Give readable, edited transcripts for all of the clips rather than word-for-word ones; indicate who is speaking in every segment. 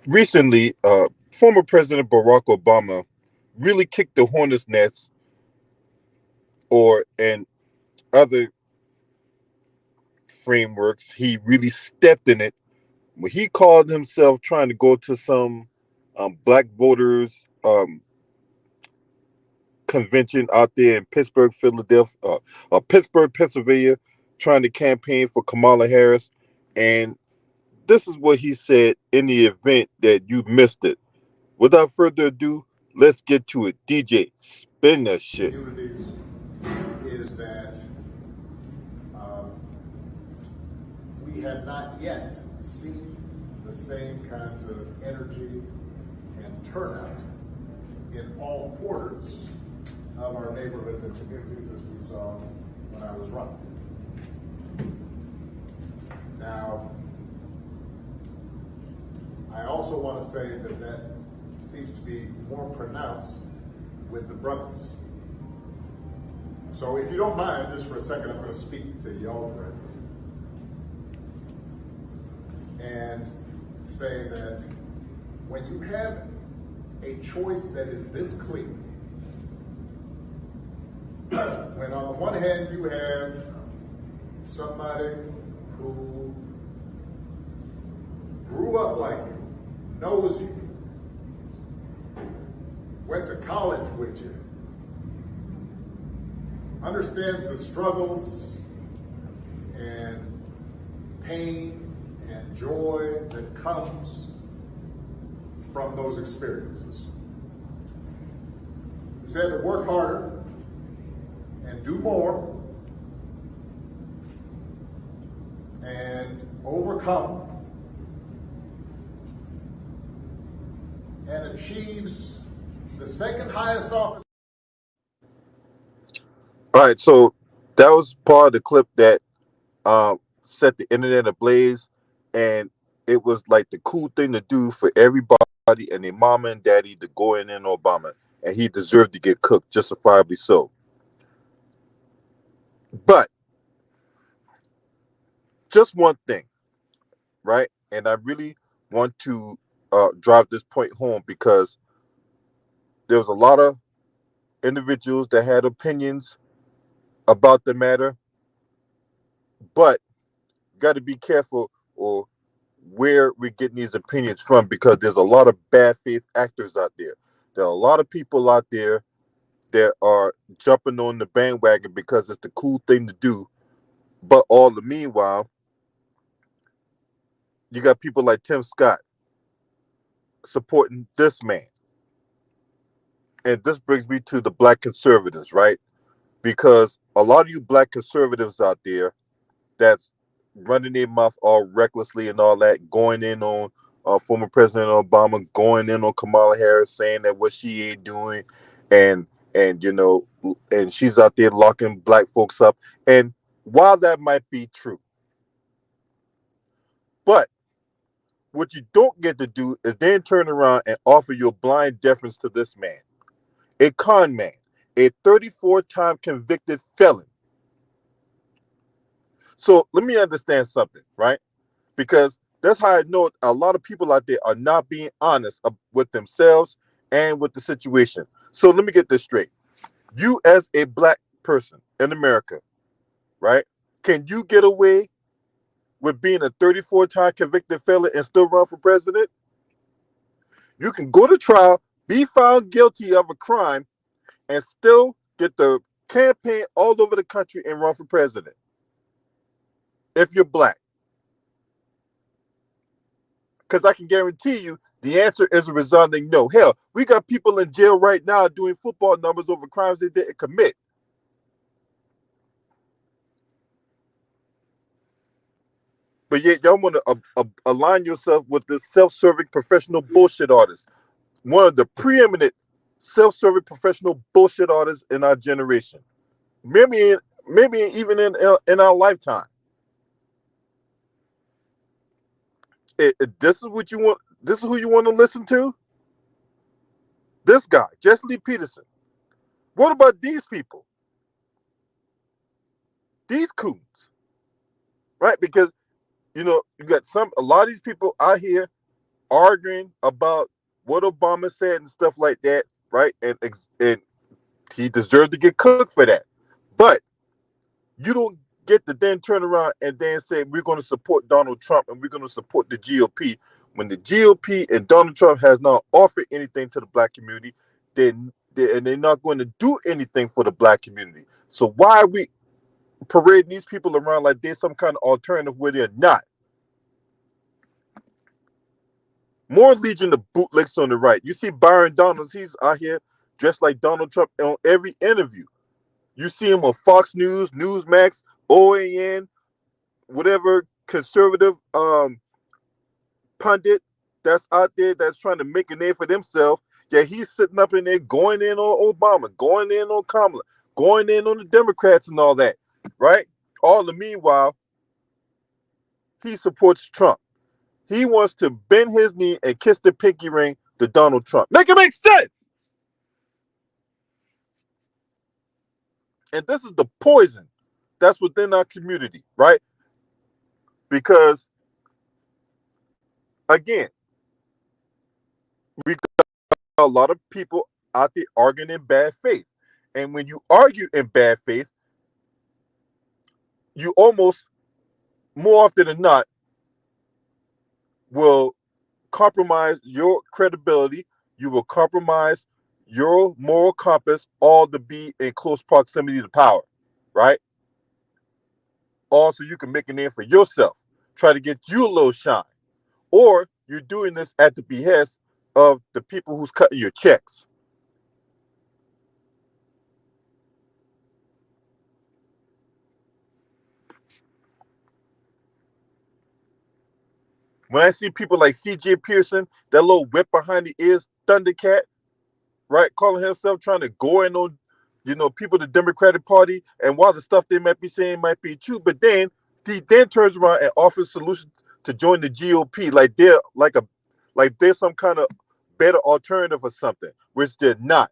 Speaker 1: recently, former President Barack Obama really kicked the hornet's nest, or and other frameworks. He really stepped in it when he called himself trying to go to some black voters convention out there in Pittsburgh, Philadelphia, Pittsburgh, Pennsylvania, trying to campaign for Kamala Harris. And this is what he said in the event that you missed it. Without further ado, let's get to it. DJ, spin that shit.
Speaker 2: Communities is that um, we have not yet seen the same kinds of energy and turnout in all quarters of our neighborhoods and communities as we saw when I was running. Now, I also want to say that that seems to be more pronounced with the brothers. So if you don't mind, just for a second, I'm going to speak to y'all directly and say that when you have a choice that is this clear, when on the one hand you have somebody who grew up like you, knows you, went to college with you, understands the struggles and pain and joy that comes from those experiences. You said to work harder and do more and overcome and achieves the second highest office.
Speaker 1: All right, so that was part of the clip that set the internet ablaze, and it was like the cool thing to do for everybody and their mama and daddy to go in on Obama, and he deserved to get cooked, justifiably so. But just one thing, right? And I really want to drive this point home because there was a lot of individuals that had opinions about the matter, but got to be careful or where we're getting these opinions from, because there's a lot of bad faith actors out there. There are a lot of people out there that are jumping on the bandwagon because it's the cool thing to do. But all the meanwhile, you got people like Tim Scott supporting this man. And this brings me to the black conservatives, right? Because a lot of you black conservatives out there that's running their mouth all recklessly and all that, going in on former President Obama, going in on Kamala Harris, saying that what she ain't doing, and and she's out there locking black folks up. And while that might be true, but what you don't get to do is then turn around and offer your blind deference to this man, a con man, a 34-time convicted felon. So let me understand something, right? Because that's how I know a lot of people out there are not being honest with themselves and with the situation. So let me get this straight. You, as a black person in America, right, can you get away with being a 34-time convicted felon and still run for president? You can go to trial, be found guilty of a crime, and still get the campaign all over the country and run for president if you're black. Because I can guarantee you the answer is a resounding no. Hell, we got people in jail right now doing football numbers over crimes they didn't commit. But yet y'all want to align yourself with this self-serving professional bullshit artist. One of the preeminent self-serving professional bullshit artists in our generation. Maybe even in our lifetime. This is what you want. This is who you want to listen to. This guy, Jess Le Peterson. What about these people? These coons, right? Because you got a lot of these people out here arguing about what Obama said and stuff like that, right? And he deserved to get cooked for that. But you don't get to then turn around and then say we're going to support Donald Trump and we're going to support the GOP when the GOP and Donald Trump has not offered anything to the black community. And they're not going to do anything for the black community. So why are we parading these people around like there's some kind of alternative where they're not? More legion of bootlicks on the right. You see Byron Donalds, he's out here dressed like Donald Trump on every interview. You see him on Fox News, Newsmax, OAN, whatever conservative pundit that's out there that's trying to make a name for themselves. Yeah, he's sitting up in there going in on Obama, going in on Kamala, going in on the Democrats and all that, right? All the meanwhile, he supports Trump. He wants to bend his knee and kiss the pinky ring to Donald Trump. Make it make sense. And this is the poison that's within our community, right? Because, again, we got a lot of people out there arguing in bad faith. And when you argue in bad faith, you almost, more often than not, will compromise your credibility. You will compromise your moral compass, all to be in close proximity to power, right? Also, you can make a name for yourself, try to get you a little shine. Or you're doing this at the behest of the people who's cutting your checks. When I see people like CJ Pearson, that little whip behind the ears, Thundercat, right, calling himself trying to go in on, people the Democratic Party, and while the stuff they might be saying might be true, but then he then turns around and offers solutions to join the GOP, like they're like there's some kind of better alternative or something, which they're not.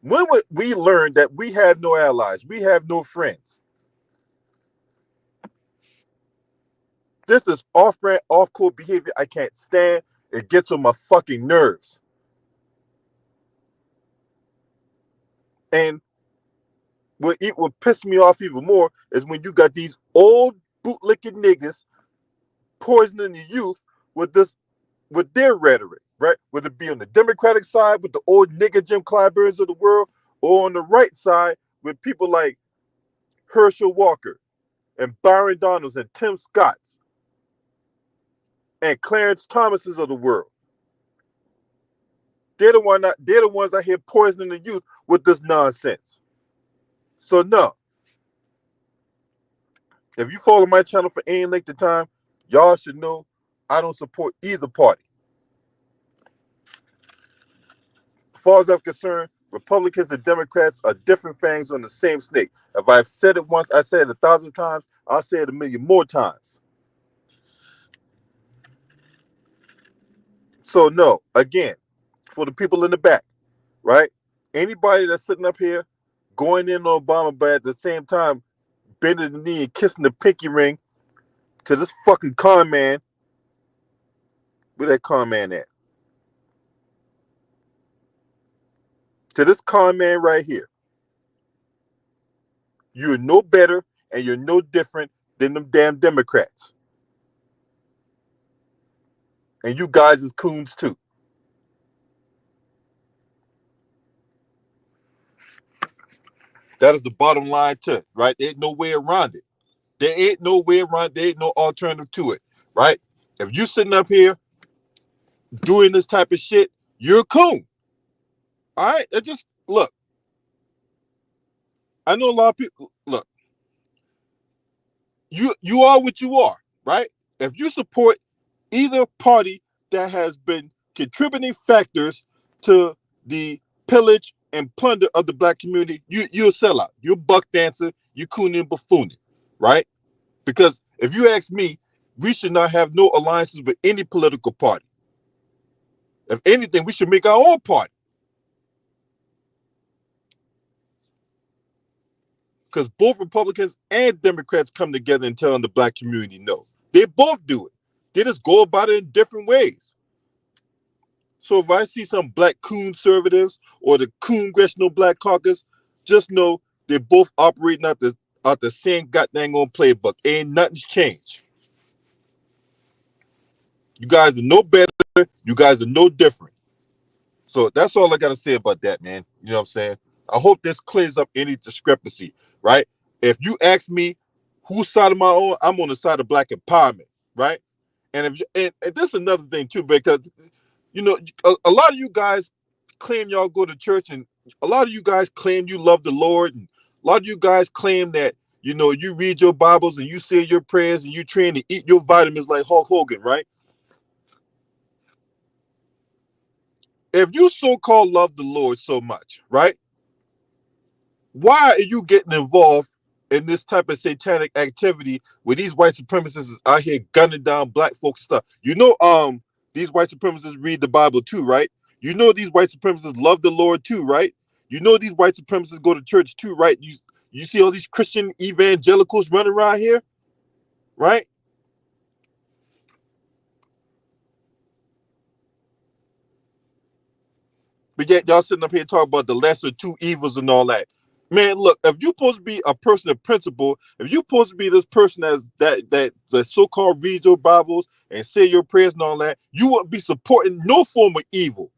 Speaker 1: When would we learn that we have no allies, we have no friends? This is off-brand, off-court behavior I can't stand. It gets on my fucking nerves. And what piss me off even more is when you got these old bootlicking niggas poisoning the youth with their rhetoric, right? Whether it be on the Democratic side with the old nigga Jim Clyburns of the world, or on the right side with people like Herschel Walker and Byron Donalds and Tim Scotts and Clarence Thomases of the world. They're the ones out here poisoning the youth with this nonsense. So no. If you follow my channel for any length of time, y'all should know I don't support either party. As far as I'm concerned, Republicans and Democrats are different fangs on the same snake. If I've said it once, I said it 1,000 times, I'll say it 1,000,000 more times. So no, again, for the people in the back, right? Anybody that's sitting up here going in on Obama, but at the same time bending the knee and kissing the pinky ring to this fucking con man. Where that con man at? To this con man right here. You're no better and you're no different than them damn Democrats. And you guys is coons too. That is the bottom line to it, right? There ain't no way around it. There ain't no way around it. There ain't no alternative to it, right? If you sitting up here doing this type of shit, you're a coon. All right? It just, look, I know a lot of people, look, you are what you are, right? If you support either party that has been contributing factors to the pillage and plunder of the black community, you're a sellout. You're a buck dancer. You're cooning and buffooning, right? Because if you ask me, we should not have no alliances with any political party. If anything, we should make our own party. Because both Republicans and Democrats come together and telling the black community no. They both do it. They just go about it in different ways. So if I see some black conservatives or the Congressional Black Caucus, just know they're both operating out the same goddamn on playbook. Ain't nothing's changed. You guys are no better. You guys are no different. So that's all I got to say about that, man. You know what I'm saying? I hope this clears up any discrepancy, right? If you ask me whose side of my own, I'm on the side of black empowerment, right? And if you, and this is another thing too, because a lot of you guys claim y'all go to church, and a lot of you guys claim you love the Lord, and a lot of you guys claim that you read your Bibles and you say your prayers and you train to eat your vitamins like Hulk Hogan, right? If you so-called love the Lord so much, right? Why are you getting involved in this type of satanic activity where these white supremacists is out here gunning down black folks stuff? These white supremacists read the Bible too, right? These white supremacists love the Lord too, right? These white supremacists go to church too, right? You see all these Christian evangelicals running around here, right? But yet y'all sitting up here talking about the lesser two evils and all that. Man, look, if you're supposed to be a person of principle, if you're supposed to be this person that so-called read your Bibles and say your prayers and all that, you wouldn't be supporting no form of evil.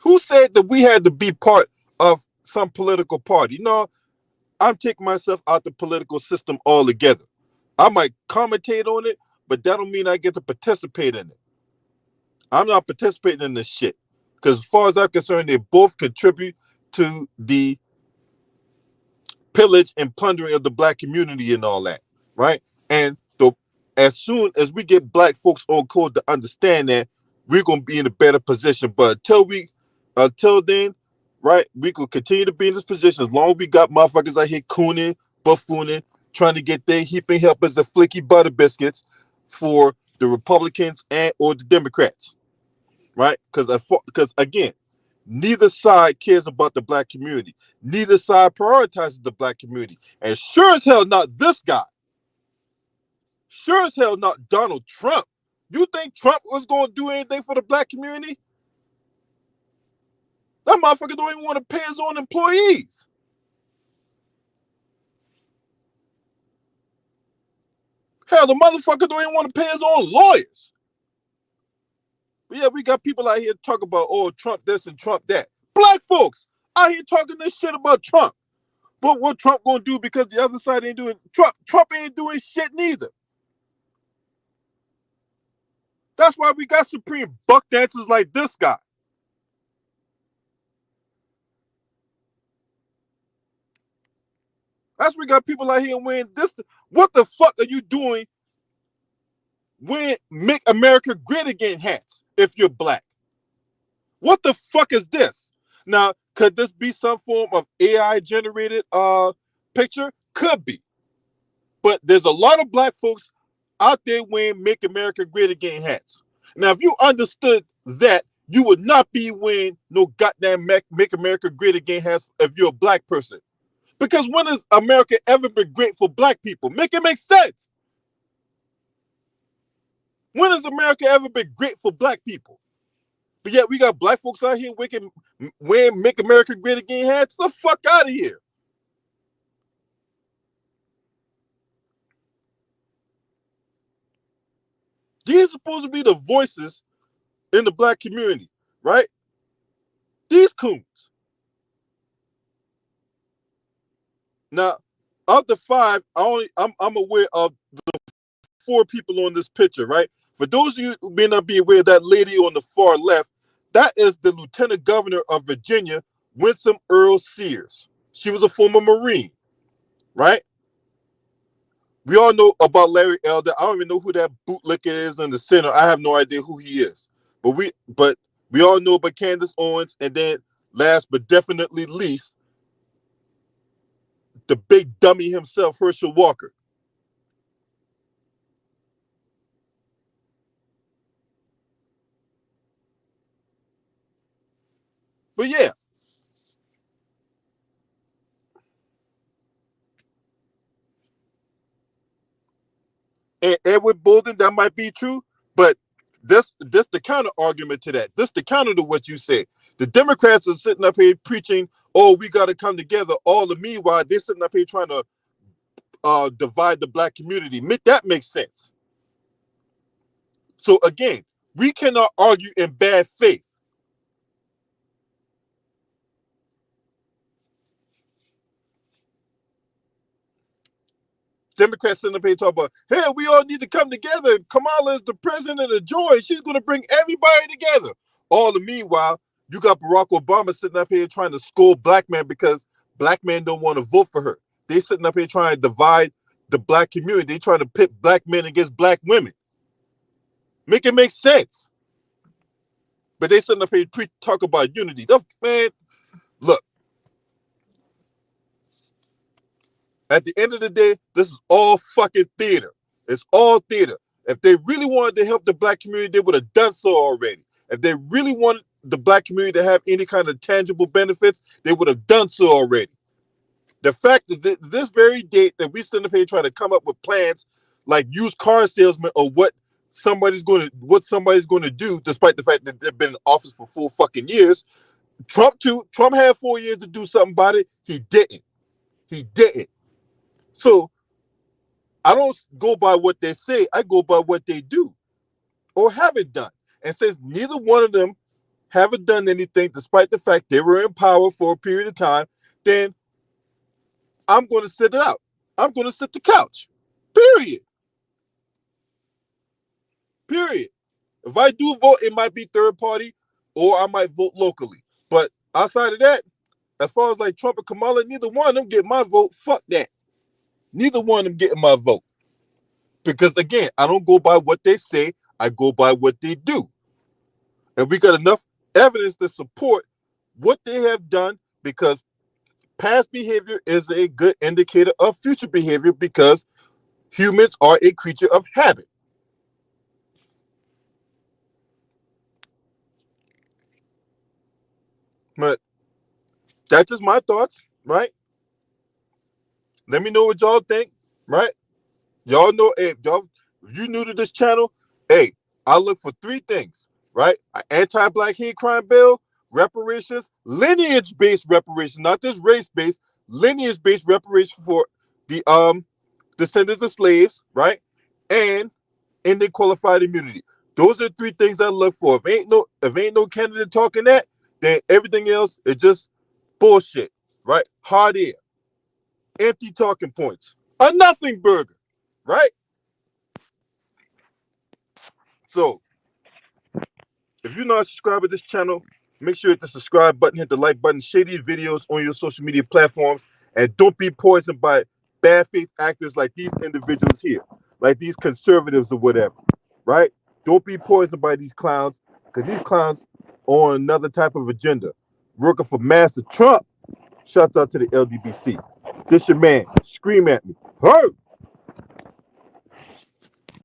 Speaker 1: Who said that we had to be part of some political party? No, I'm taking myself out the political system altogether. I might commentate on it, but that don't mean I get to participate in it. I'm not participating in this shit. Because as far as I'm concerned, they both contribute to the pillage and plundering of the black community and all that, right? And as soon as we get black folks on code to understand that, we're gonna be in a better position. But until then, right, we could continue to be in this position as long as we got motherfuckers out here cooning, buffooning, trying to get their heaping helpers and flicky butter biscuits for the Republicans and or the Democrats, right? Because again, neither side cares about the black community. Neither side prioritizes the black community. And sure as hell not this guy. Sure as hell not Donald Trump. You think Trump was going to do anything for the black community? That motherfucker don't even want to pay his own employees. Hell, the motherfucker don't even want to pay his own lawyers. But yeah, we got people out here talking about, oh, Trump this and Trump that. Black folks out here talking this shit about Trump. But what Trump gonna do because the other side ain't doing Trump ain't doing shit neither. That's why we got supreme buck dancers like this guy. That's why we got people out here wearing this. What the fuck are you doing wearing Make America Great Again hats if you're black? What the fuck is this? Now, could this be some form of AI generated picture? Could be. But there's a lot of black folks out there wearing Make America Great Again hats. Now, if you understood that, you would not be wearing no goddamn Make America Great Again hats if you're a black person. Because when has America ever been great for black people? Make it make sense. When has America ever been great for black people? But yet we got black folks out here wearing Make America Great Again hats. The fuck out of here. These are supposed to be the voices in the black community, right? These coons. Now, of the five, I'm aware of the four people on this picture, right? For those of you who may not be aware, that lady on the far left, that is the Lieutenant Governor of Virginia, Winsome Earl Sears. She was a former Marine, right? We all know about Larry Elder. I don't even know who that bootlicker is in the center. I have no idea who he is. But we all know about Candace Owens, and then last but definitely least, the big dummy himself, Herschel Walker. But yeah, And Edward Bolden, that might be true, but this the counter argument to that. This the counter to what you said. The Democrats are sitting up here preaching, "Oh, we got to come together." All the meanwhile, they're sitting up here trying to divide the black community. That makes sense. So again, we cannot argue in bad faith. Democrats sitting up here talking about, hey, we all need to come together. Kamala is the president of joy. She's going to bring everybody together. All the meanwhile, you got Barack Obama sitting up here trying to scold black men because black men don't want to vote for her. They sitting up here trying to divide the black community. They trying to pit black men against black women. Make it make sense. But they sitting up here talk about unity. Man, look. At the end of the day, this is all fucking theater. It's all theater. If they really wanted to help the black community, they would have done so already. If they really wanted the black community to have any kind of tangible benefits, they would have done so already. The fact that this very date that we stand up here trying to come up with plans like used car salesmen or what somebody's going to do, despite the fact that they've been in office for 4 fucking years. Trump had 4 years to do something about it. He didn't. So I don't go by what they say. I go by what they do or haven't done. And since neither one of them haven't done anything, despite the fact they were in power for a period of time, then I'm going to sit it out. I'm going to sit the couch. Period. If I do vote, it might be third party or I might vote locally. But outside of that, as far as like Trump and Kamala, neither one of them get my vote. Fuck that. Neither one of them getting my vote. Because again, I don't go by what they say, I go by what they do. And we got enough evidence to support what they have done because past behavior is a good indicator of future behavior because humans are a creature of habit. But that's just my thoughts, right? Let me know what y'all think, right? Y'all know, hey, y'all, if you new to this channel, hey, I look for 3 things, right? An anti-black hate crime bill, reparations, lineage-based reparations, not just race-based, lineage-based reparations for the descendants of slaves, right? And ending qualified immunity. Those are 3 things I look for. If ain't no candidate talking that, then everything else is just bullshit, right? Hot air, empty talking points, a nothing burger, right? So, if you're not subscribed to this channel, make sure you hit the subscribe button, hit the like button, share these videos on your social media platforms, and don't be poisoned by bad faith actors like these individuals here, like these conservatives or whatever, right? Don't be poisoned by these clowns, because these clowns on another type of agenda, working for Master Trump. Shouts out to the LDBC. This your man. Scream at me. Hurt.